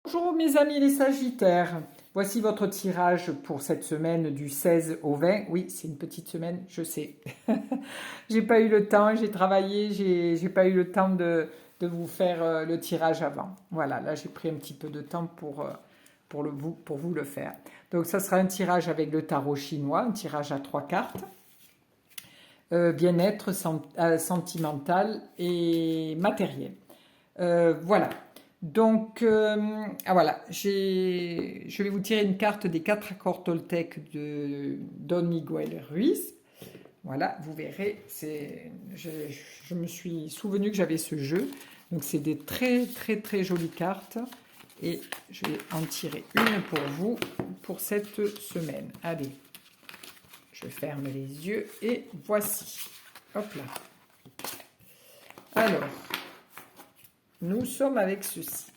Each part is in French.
Bonjour mes amis les Sagittaires, voici votre tirage pour cette semaine du 16 au 20. Oui, c'est une petite semaine, je sais. J'ai pas eu le temps, j'ai travaillé, j'ai pas eu le temps de vous faire le tirage avant. Voilà, là j'ai pris un petit peu de temps pour vous le faire. Donc ça sera un tirage avec le tarot chinois, un tirage à 3 cartes. Bien-être sentimental et matériel. Voilà. Donc, voilà, je vais vous tirer une carte des 4 accords Toltec de Don Miguel Ruiz. Voilà, vous verrez, je me suis souvenu que j'avais ce jeu. Donc, c'est des très, très, très jolies cartes. Et je vais en tirer une pour vous pour cette semaine. Allez, je ferme les yeux et voici. Hop là. Alors, nous sommes avec ceci.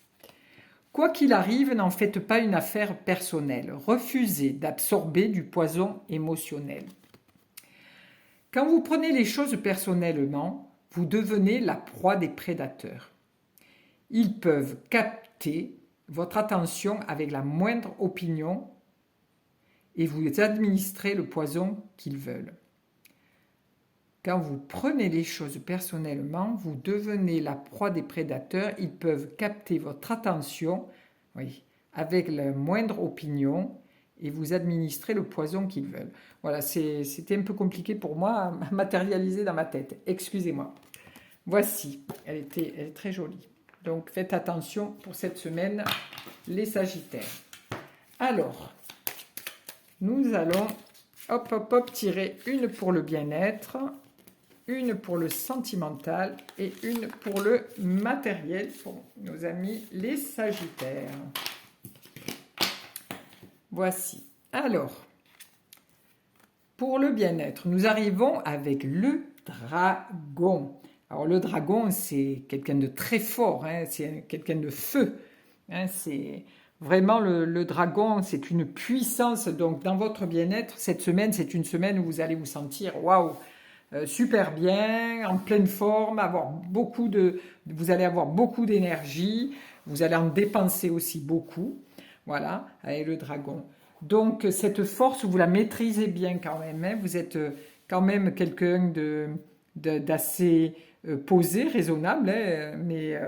Quoi qu'il arrive, n'en faites pas une affaire personnelle. Refusez d'absorber du poison émotionnel. Quand vous prenez les choses personnellement, vous devenez la proie des prédateurs. Ils peuvent capter votre attention avec la moindre opinion et vous administrer le poison qu'ils veulent. Quand vous prenez les choses personnellement, vous devenez la proie des prédateurs. Ils peuvent capter votre attention, oui, avec la moindre opinion et vous administrer le poison qu'ils veulent. Voilà, c'était un peu compliqué pour moi à matérialiser dans ma tête. Excusez-moi. Voici, elle est très jolie. Donc faites attention pour cette semaine, les Sagittaires. Alors, nous allons, hop, hop, hop, tirer une pour le bien-être, une pour le sentimental et une pour le matériel pour nos amis les Sagittaires. Voici. Alors, pour le bien-être, nous arrivons avec le dragon. Alors le dragon, c'est quelqu'un de très fort, hein, c'est quelqu'un de feu. Hein, c'est vraiment le dragon, c'est une puissance. Donc dans votre bien-être, cette semaine, c'est une semaine où vous allez vous sentir waouh, super bien, en pleine forme, vous allez avoir beaucoup d'énergie, vous allez en dépenser aussi beaucoup, voilà, avec le dragon. Donc cette force, vous la maîtrisez bien quand même, hein, vous êtes quand même quelqu'un d'assez posé, raisonnable, hein, mais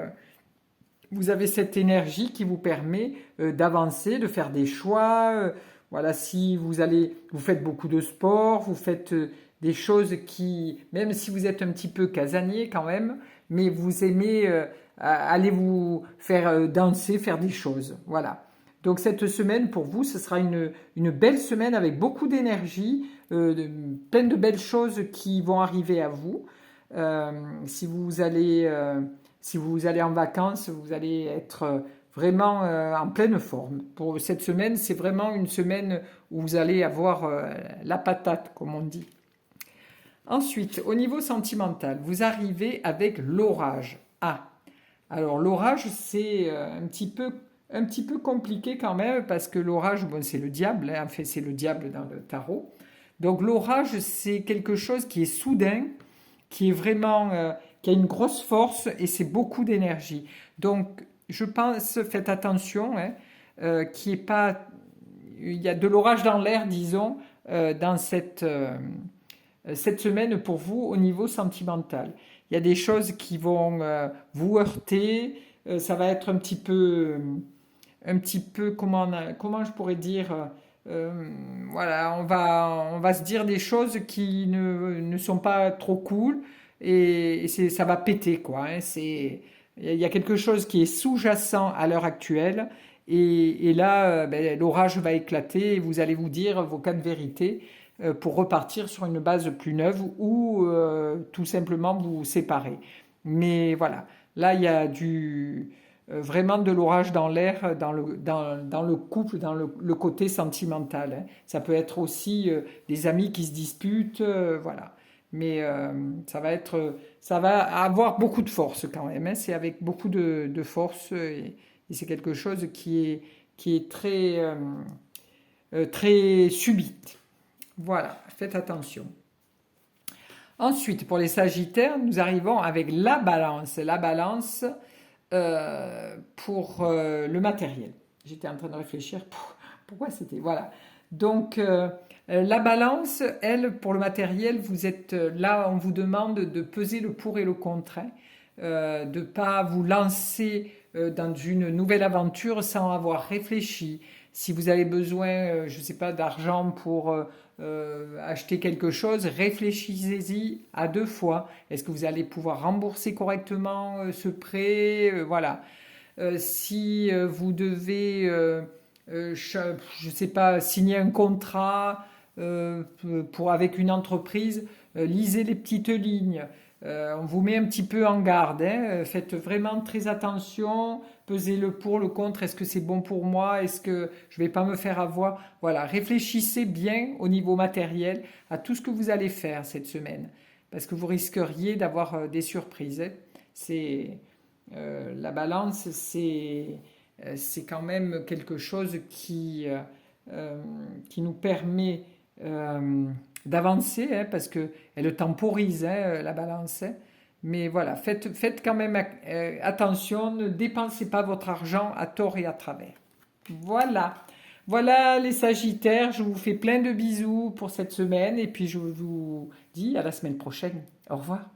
vous avez cette énergie qui vous permet d'avancer, de faire des choix. Voilà, si vous faites beaucoup de sport, vous faites des choses qui, même si vous êtes un petit peu casanier quand même, mais vous aimez aller vous faire danser, faire des choses. Voilà. Donc cette semaine pour vous, ce sera une belle semaine avec beaucoup d'énergie, plein de belles choses qui vont arriver à vous. Euh, si vous allez si vous allez en vacances, vous allez être vraiment en pleine forme. Pour cette semaine, c'est vraiment une semaine où vous allez avoir la patate, comme on dit. Ensuite, au niveau sentimental, vous arrivez avec l'orage. Ah, alors l'orage, c'est un petit peu compliqué quand même, parce que l'orage, bon, c'est le diable, hein, en fait c'est le diable dans le tarot. Donc l'orage, c'est quelque chose qui est soudain, qui est vraiment, qui a une grosse force et c'est beaucoup d'énergie. Donc, je pense, faites attention, hein, qu'il n'y ait pas, il y a de l'orage dans l'air, disons, dans cette semaine pour vous au niveau sentimental. Il y a des choses qui vont vous heurter, ça va être un petit peu comment je pourrais dire, voilà, on va se dire des choses qui ne sont pas trop cool et ça va péter quoi. Hein. Il y a quelque chose qui est sous-jacent à l'heure actuelle et là, ben, l'orage va éclater et vous allez vous dire vos 4 vérités pour repartir sur une base plus neuve ou tout simplement vous séparer. Mais voilà, là il y a vraiment de l'orage dans l'air, dans le couple, dans le côté sentimental. Hein. Ça peut être aussi des amis qui se disputent, voilà. Mais ça va avoir beaucoup de force quand même. Hein. C'est avec beaucoup de force et c'est quelque chose qui est très, très subite. Voilà, faites attention. Ensuite, pour les Sagittaires, nous arrivons avec la balance. La balance, pour le matériel. J'étais en train de réfléchir, pourquoi c'était... Voilà. Donc, la balance, elle, pour le matériel, vous êtes là, on vous demande de peser le pour et le contre, hein, de ne pas vous lancer dans une nouvelle aventure sans avoir réfléchi. Si vous avez besoin, je ne sais pas, d'argent pour acheter quelque chose, réfléchissez-y à deux fois. Est-ce que vous allez pouvoir rembourser correctement ce prêt? Voilà. Si vous devez, je ne sais pas, signer un contrat avec une entreprise, lisez les petites lignes. On vous met un petit peu en garde, hein. Faites vraiment très attention, pesez le pour, le contre, est-ce que c'est bon pour moi, est-ce que je ne vais pas me faire avoir. Voilà, réfléchissez bien au niveau matériel à tout ce que vous allez faire cette semaine, parce que vous risqueriez d'avoir des surprises, hein. C'est la balance, c'est quand même quelque chose qui nous permet d'avancer, hein, parce qu'elle temporise, hein, la balance, hein. Mais voilà, faites quand même attention, ne dépensez pas votre argent à tort et à travers. Voilà. Voilà les Sagittaires, je vous fais plein de bisous pour cette semaine et puis je vous dis à la semaine prochaine. Au revoir.